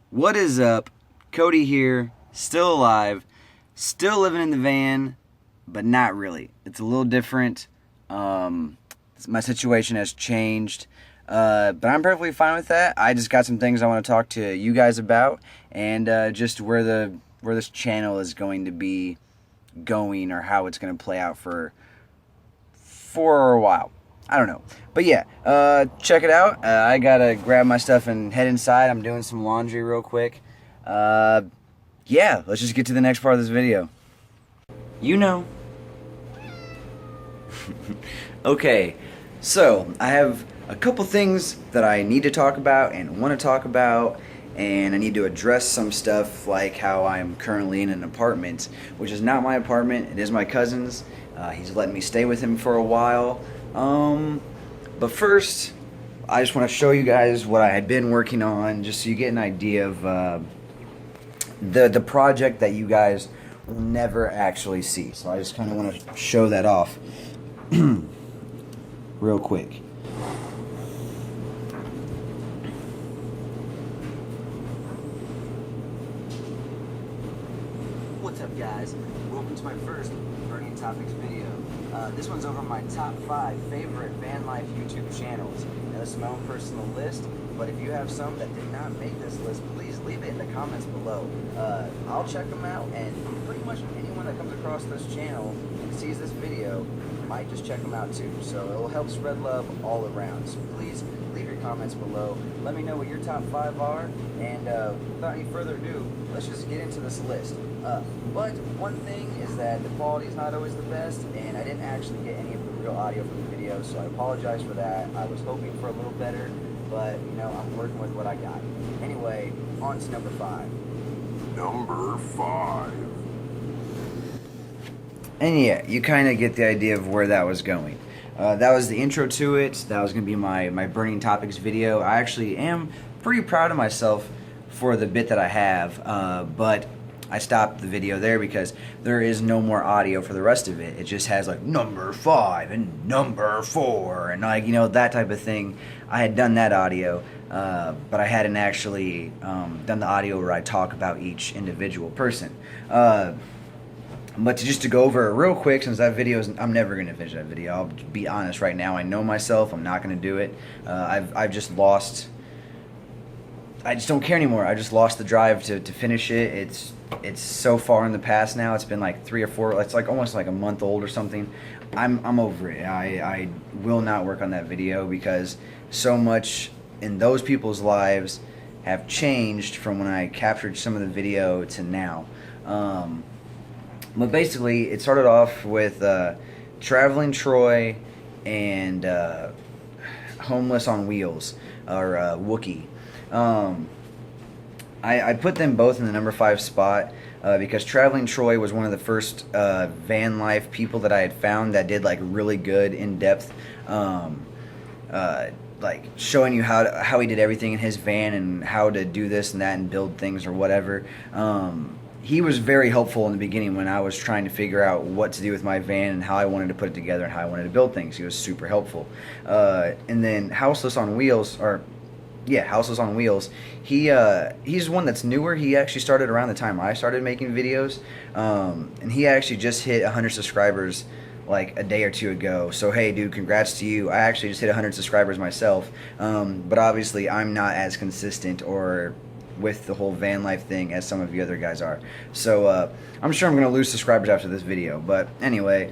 What is up? Cody here, still alive, still living in the van, but not really. It's a little different. My situation has changed, but I'm perfectly fine with that. I just got some things I want to talk to you guys about, and just where this channel is going to be going, or how it's going to play out for a while. I don't know. But yeah, check it out. I gotta grab my stuff and head inside. I'm doing some laundry real quick. Yeah, let's just get to the next part of this video. You know. Okay, so I have a couple things that I need to talk about and want to talk about, and I need to address some stuff like how I'm currently in an apartment, which is not my apartment. It is my cousin's. He's letting me stay with him for a while. But first, I just want to show you guys what I had been working on, just so you get an idea of the project that you guys will never actually see. So I just kind of want to show that off real quick. What's up, guys? Welcome to my first Burning Topics video. This one's over my top 5 favorite van life YouTube channels. Now, this is my own personal list, but if you have some that did not make this list, please leave it in the comments below. I'll check them out, and pretty much anyone that comes across this channel and sees this video might just check them out too. So it will help spread love all around. So please leave your comments below. Let me know what your top 5 are, and without any further ado, let's just get into this list. But one thing is that the quality is not always the best, and I didn't actually get any of the real audio from the video, so I apologize for that. I was hoping for a little better, but you know, I'm working with what I got. Anyway, on to number 5. Number 5. And yeah, you kind of get the idea of where that was going. That was the intro to it. That was going to be my Burning Topics video. I actually am pretty proud of myself for the bit that I have, but I stopped the video there because there is no more audio for the rest of it. It just has like number 5 and number 4 and like, you know, that type of thing. I had done that audio, but I hadn't actually done the audio where I talk about each individual person. But just to go over it real quick, since that video is, I'm never going to finish that video. I'll be honest right now. I know myself. I'm not going to do it. I've just lost. I just don't care anymore. I just lost the drive to finish it. It's so far in the past now. It's been like 3 or 4. It's like almost like a month old or something. I'm over it. I will not work on that video because so much in those people's lives have changed from when I captured some of the video to now. But basically, it started off with Traveling Troy and Homeless on Wheels, or Wookie. I put them both in the number 5 spot because Traveling Troy was one of the first van life people that I had found that did like really good in-depth like showing you how he did everything in his van and how to do this and that and build things or whatever. He was very helpful in the beginning when I was trying to figure out what to do with my van and how I wanted to put it together and how I wanted to build things. He was super helpful. And then Houseless on Wheels, Houseless on Wheels, he's one that's newer. He actually started around the time I started making videos, and he actually just hit 100 subscribers like a day or two ago. So hey dude, congrats to you. I actually just hit 100 subscribers myself, but obviously I'm not as consistent or with the whole van life thing as some of you other guys are. So I'm sure I'm gonna lose subscribers after this video, but anyway,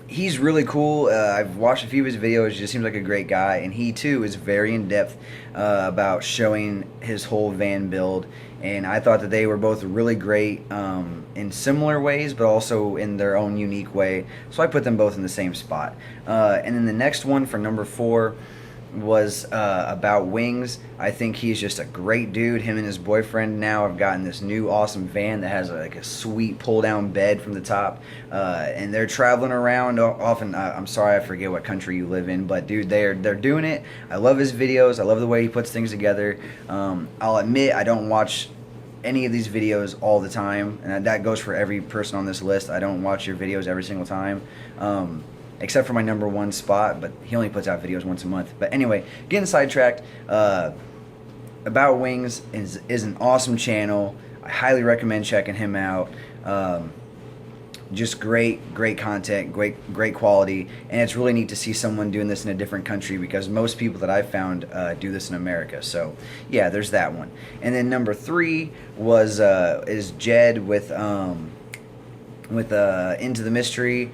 he's really cool. I've watched a few of his videos. He just seems like a great guy, and he too is very in-depth about showing his whole van build, and I thought that they were both really great in similar ways, but also in their own unique way, so I put them both in the same spot. And then the next one for number 4 was about Wings. I think he's just a great dude. Him and his boyfriend now have gotten this new awesome van that has like a sweet pull down bed from the top, and they're traveling around often. I'm sorry, I forget what country you live in, but dude, they're doing it. I love his videos. I love the way he puts things together. I'll admit I don't watch any of these videos all the time, and that goes for every person on this list. I don't watch your videos every single time. except for my number 1 spot, but he only puts out videos once a month. But anyway, getting sidetracked, About Wings is an awesome channel. I highly recommend checking him out. Just great content, great quality, and it's really neat to see someone doing this in a different country, because most people that I've found do this in America. So yeah, there's that one. And then number 3 is Jed with Into the Mystery.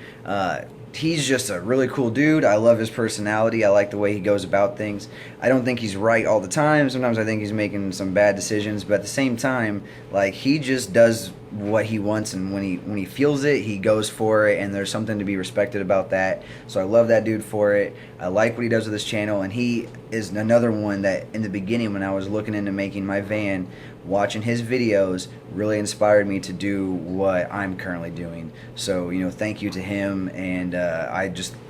He's just a really cool dude. I love his personality. I like the way he goes about things. I don't think he's right all the time. Sometimes I think he's making some bad decisions, but at the same time, like, he just does what he wants, and when he feels it, he goes for it, and there's something to be respected about that. So I love that dude for it. I like what he does with his channel, and he is another one that in the beginning, when I was looking into making my van, watching his videos really inspired me to do what I'm currently doing. So, you know, thank you to him, and I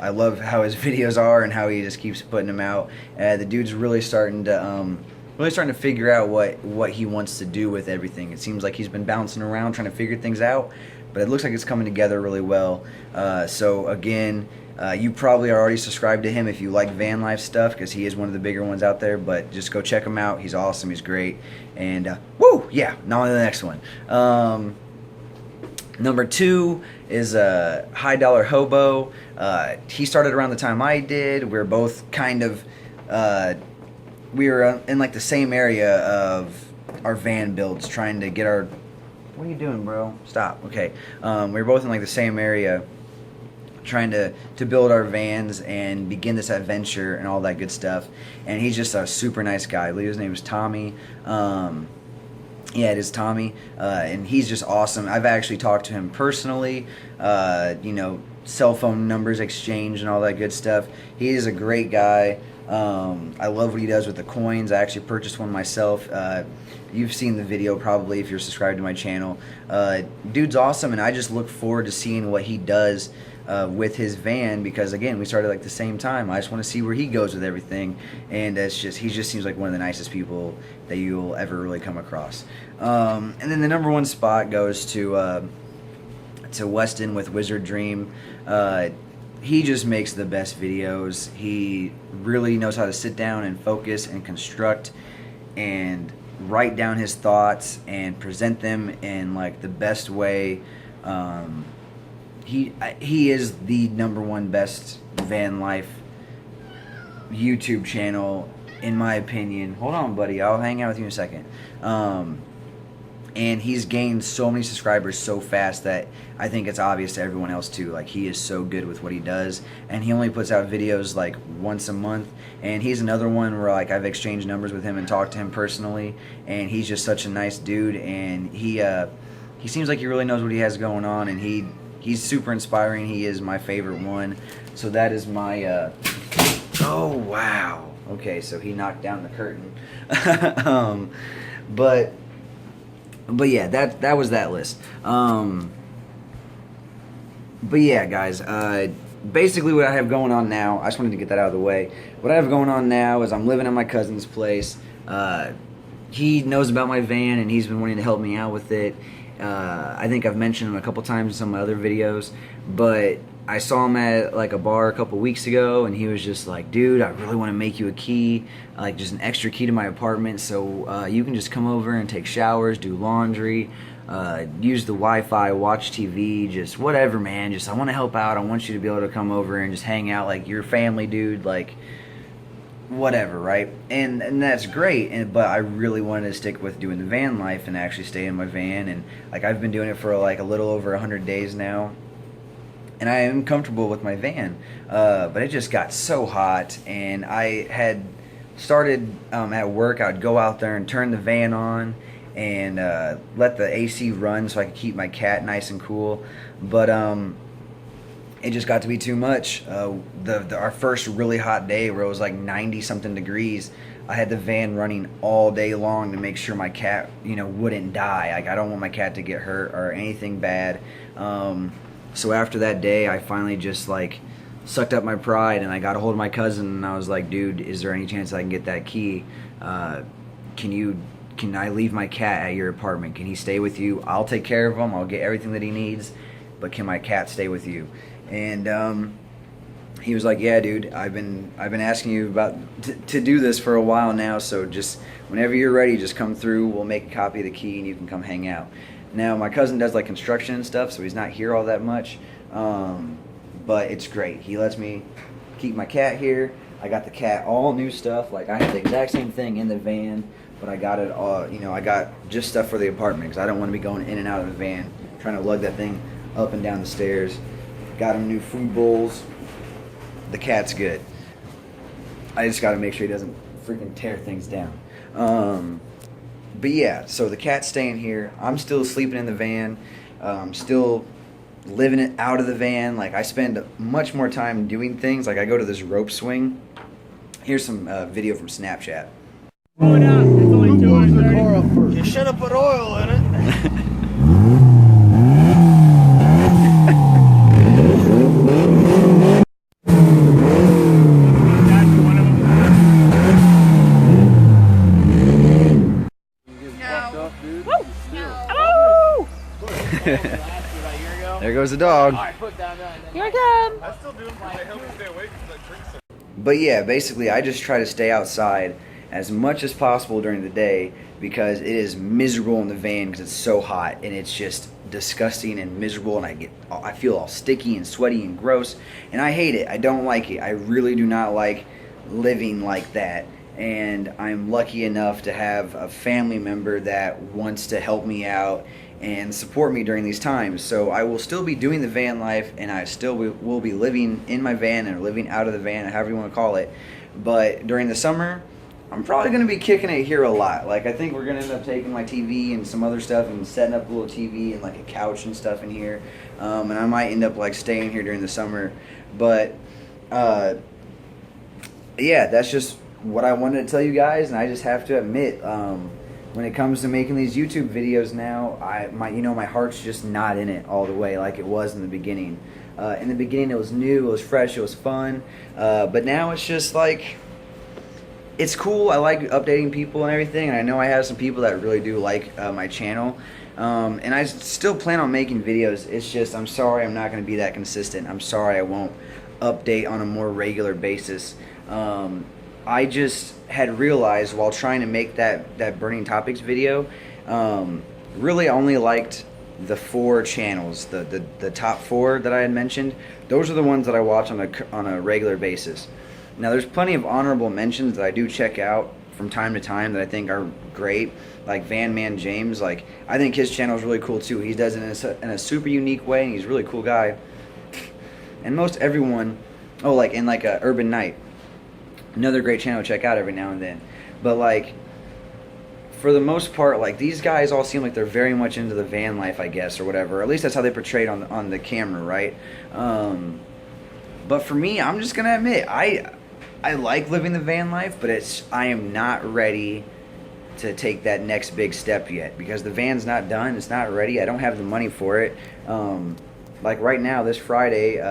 love how his videos are and how he just keeps putting them out. The dude's really starting to figure out what he wants to do with everything. It seems like he's been bouncing around trying to figure things out, but it looks like it's coming together really well. So again, you probably are already subscribed to him if you like van life stuff, because he is one of the bigger ones out there. But just go check him out. He's awesome. He's great. And woo, yeah. Now on to the next one. Number 2 is High Dollar Hobo. He started around the time I did. We're both kind of we were in like the same area of our van builds, trying to get our. What are you doing, bro? Stop. Okay. We were both in like the same area, trying to build our vans and begin this adventure and all that good stuff. And he's just a super nice guy. I believe his name is Tommy. Yeah, it is Tommy. And he's just awesome. I've actually talked to him personally. You know, cell phone numbers exchange and all that good stuff. He is a great guy. I love what he does with the coins. I actually purchased one myself. You've seen the video probably if you're subscribed to my channel. Dude's awesome, and I just look forward to seeing what he does with his van, because again, we started like the same time. I just want to see where he goes with everything, and he just seems like one of the nicest people that you'll ever really come across. And then the number 1 spot goes to Weston with Wizard Dream. He just makes the best videos. He really knows how to sit down and focus and construct and write down his thoughts and present them in like the best way. He is the number 1 best van life YouTube channel, in my opinion. Hold on, buddy. I'll hang out with you in a second. And he's gained so many subscribers so fast that I think it's obvious to everyone else too. Like, he is so good with what he does, and he only puts out videos like once a month. And he's another one where like I've exchanged numbers with him and talked to him personally, and he's just such a nice dude. And he seems like he really knows what he has going on, and he's super inspiring. He is my favorite one. So that is my oh wow. Okay, so he knocked down the curtain. But yeah, that was that list. But yeah, guys, basically what I have going on now, I just wanted to get that out of the way. What I have going on now is I'm living at my cousin's place. He knows about my van, and he's been wanting to help me out with it. I think I've mentioned him a couple times in some of my other videos, but I saw him at like a bar a couple weeks ago, and he was just like, dude, I really want to make you a key, like just an extra key to my apartment, so you can just come over and take showers, do laundry, use the Wi-Fi, watch TV, just whatever, man. Just, I want to help out. I want you to be able to come over and just hang out like your family, dude, like whatever, right? And that's great, but I really wanted to stick with doing the van life and actually stay in my van. And like, I've been doing it for like a little over 100 days now, and I am comfortable with my van, but it just got so hot, and I had started at work. I would go out there and turn the van on and let the AC run so I could keep my cat nice and cool, but it just got to be too much. Our first really hot day, where it was like 90 something degrees, I had the van running all day long to make sure my cat, wouldn't die. Like, I don't want my cat to get hurt or anything bad. So after that day, I finally just like sucked up my pride, and I got a hold of my cousin, and I was like, dude, is there any chance I can get that key? Can I leave my cat at your apartment? Can he stay with you? I'll take care of him. I'll get everything that he needs, but can my cat stay with you? And he was like, yeah, dude, I've been asking you about to do this for a while now, so just whenever you're ready, just come through. We'll make a copy of the key and you can come hang out. Now, my cousin does like construction and stuff, so he's not here all that much, but it's great. He lets me keep my cat here. I got the cat all new stuff. Like, I have the exact same thing in the van, but I got it all, you know, I got just stuff for the apartment because I don't want to be going in and out of the van, trying to lug that thing up and down the stairs. Got him new food bowls. The cat's good. I just got to make sure he doesn't freaking tear things down. But yeah, so the cat's staying here. I'm still sleeping in the van. Still living it out of the van. Like, I spend much more time doing things. Like, I go to this rope swing. Here's some video from Snapchat. Going out. It's only 230. You should have put oil in it. There goes the dog. Here I come. I still do them because they help me stay awake because I drink so. But yeah, basically I just try to stay outside as much as possible during the day because it is miserable in the van because it's so hot and it's just disgusting and miserable, and I feel all sticky and sweaty and gross, and I hate it. I don't like it. I really do not like living like that. And I'm lucky enough to have a family member that wants to help me out and support me during these times. So I will still be doing the van life, and I still will be living in my van or living out of the van, however you want to call it. But during the summer, I'm probably going to be kicking it here a lot. Like, I think we're going to end up taking my TV and some other stuff and setting up a little TV and like a couch and stuff in here. And I might end up like staying here during the summer. But yeah, that's just what I wanted to tell you guys. And I just have to admit, when it comes to making these YouTube videos now, my heart's just not in it all the way like it was in the beginning. In the beginning, it was new, it was fresh, it was fun. But now it's just like, it's cool. I like updating people and everything, and I know I have some people that really do like my channel. And I still plan on making videos. It's just, I'm sorry I'm not going to be that consistent. I'm sorry I won't update on a more regular basis. I just had realized while trying to make that Burning Topics video, really I only liked the 4 channels, the top 4 that I had mentioned. Those are the ones that I watch on a regular basis. Now, there's plenty of honorable mentions that I do check out from time to time that I think are great, like Van Man James. Like, I think his channel is really cool too. He does it in a super unique way, and he's a really cool guy. And most everyone, Urban Knight, another great channel to check out every now and then. But like, for the most part, like, these guys all seem like they're very much into the van life, I guess, or whatever. Or at least that's how they portray it on the camera, right? But for me, I'm just gonna admit, I like living the van life, but I am not ready to take that next big step yet because the van's not done. It's not ready. I don't have the money for it. Like right now, this Friday,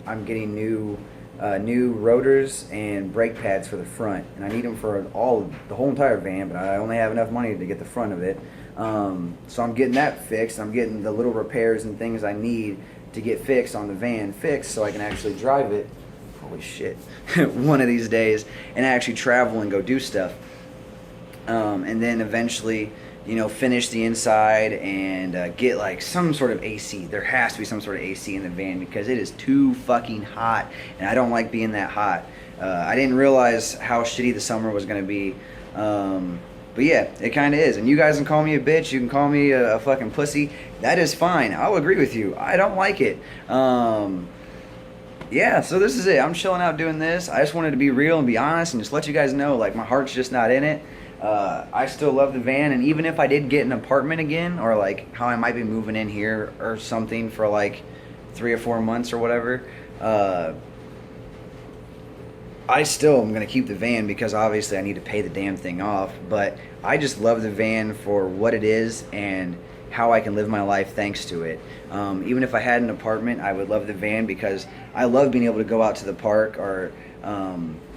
I'm getting new rotors and brake pads for the front, and I need them for the whole entire van, but I only have enough money to get the front of it. So I'm getting that fixed. I'm getting the little repairs and things I need to get fixed on the van fixed so I can actually drive it. Holy shit. One of these days, and actually travel and go do stuff. And then eventually, finish the inside and get like some sort of AC. There has to be some sort of AC in the van because it is too fucking hot, and I don't like being that hot. I didn't realize how shitty the summer was going to be. But yeah, it kind of is. And you guys can call me a bitch. You can call me a fucking pussy. That is fine. I'll agree with you. I don't like it. Yeah, so this is it. I'm chilling out doing this. I just wanted to be real and be honest and just let you guys know, like, my heart's just not in it. I still love the van, and even if I did get an apartment again, or like how I might be moving in here or something for like 3 or 4 months or whatever, I still am going to keep the van because obviously I need to pay the damn thing off. But I just love the van for what it is and how I can live my life thanks to it. Even if I had an apartment, I would love the van because I love being able to go out to the park or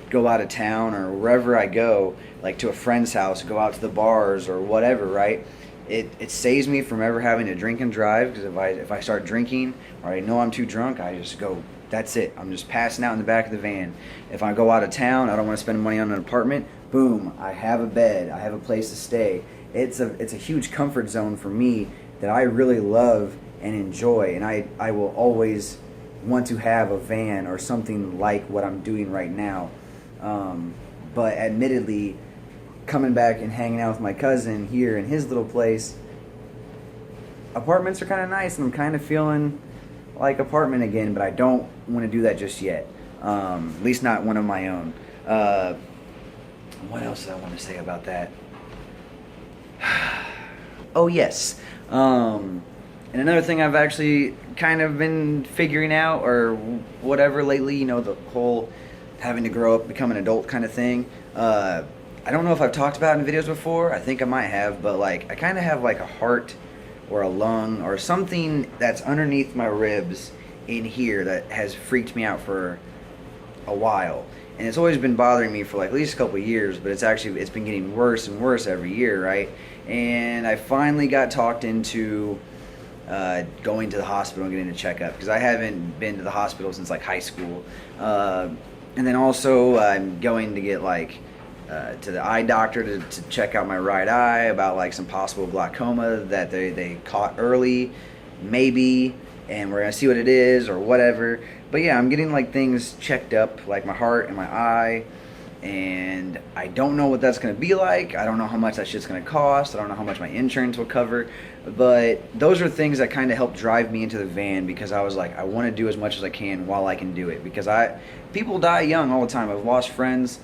go out of town or wherever I go, like to a friend's house, go out to the bars or whatever, right? It saves me from ever having to drink and drive because if I start drinking or I know I'm too drunk, I just go That's it. I'm just passing out in the back of the van. If I go out of town, I don't want to spend money on an apartment. Boom, I have a bed. I have a place to stay. It's a huge comfort zone for me that I really love and enjoy, and I will always want to have a van or something like what I'm doing right now. But admittedly, coming back and hanging out with my cousin here in his little place, apartments are kind of nice, and I'm kind of feeling like apartment again, but I don't want to do that just yet. At least not one of my own. What else did I want to say about that? Oh yes. And another thing I've actually kind of been figuring out or whatever lately, you know, the whole having to grow up, become an adult kind of thing. I don't know if I've talked about it in videos before. I think I might have, but like I kind of have like a heart or a lung or something that's underneath my ribs in here that has freaked me out for a while. And it's always been bothering me for like at least a couple of years, but it's been getting worse and worse every year, right? And I finally got talked into going to the hospital and getting a checkup, because I haven't been to the hospital since like high school. And then also I'm going to get like to the eye doctor to check out my right eye about like some possible glaucoma that they caught early, maybe, and we're gonna see what it is or whatever. But yeah, I'm getting like things checked up, like my heart and my eye, and I don't know what that's gonna be like. I don't know how much that shit's gonna cost. I don't know how much my insurance will cover. But those are things that kind of helped drive me into the van, because I was like, I want to do as much as I can while I can do it, because people die young all the time. I've lost friends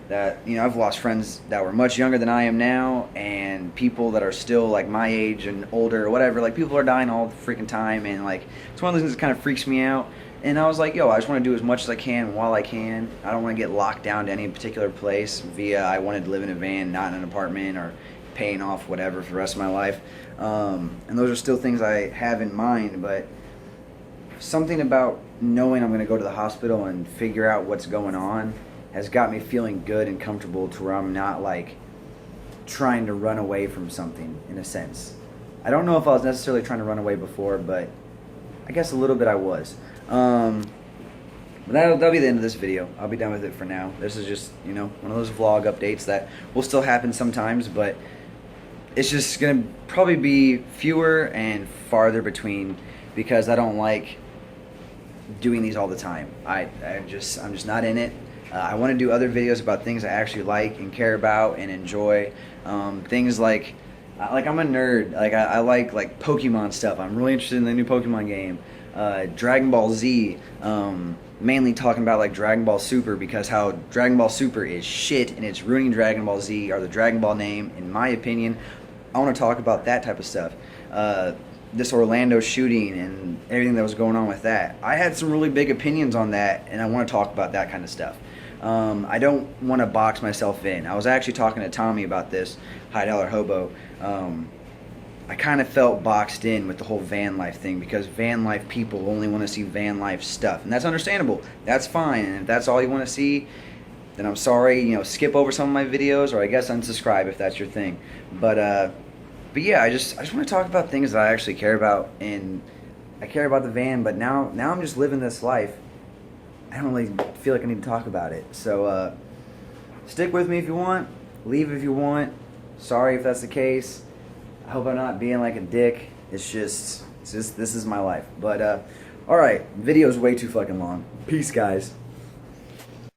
that were much younger than I am now, and people that are still like my age and older or whatever. Like, people are dying all the freaking time, and like it's one of those things that kind of freaks me out. And I was like, yo, I just want to do as much as I can while I can. I don't want to get locked down to any particular place I wanted to live in a van, not in an apartment, or paying off whatever for the rest of my life. And those are still things I have in mind, but something about knowing I'm going to go to the hospital and figure out what's going on has got me feeling good and comfortable to where I'm not like trying to run away from something, in a sense. I don't know if I was necessarily trying to run away before, but I guess a little bit I was. But that'll be the end of this video. I'll be done with it for now. This is just, one of those vlog updates that will still happen sometimes, but it's just gonna probably be fewer and farther between, because I don't like doing these all the time. I'm just not in it. I want to do other videos about things I actually like and care about and enjoy. Things like I'm a nerd. I like Pokemon stuff. I'm really interested in the new Pokemon game. Dragon Ball Z. Mainly talking about like Dragon Ball Super, because how Dragon Ball Super is shit and it's ruining Dragon Ball Z, or the Dragon Ball name, in my opinion. I want to talk about that type of stuff. This Orlando shooting and everything that was going on with that. I had some really big opinions on that, and I want to talk about that kind of stuff. I don't want to box myself in. I was actually talking to Tommy about this, High Dollar Hobo. I kind of felt boxed in with the whole van life thing, because van life people only want to see van life stuff, and that's understandable. That's fine, and if that's all you want to see, then I'm sorry. Skip over some of my videos, or I guess unsubscribe if that's your thing. But yeah, I just want to talk about things that I actually care about, and I care about the van. But now I'm just living this life. I don't really feel like I need to talk about it. So stick with me if you want. Leave if you want. Sorry if that's the case. I hope I'm not being like a dick. It's just this is my life. But alright, video's way too fucking long. Peace, guys.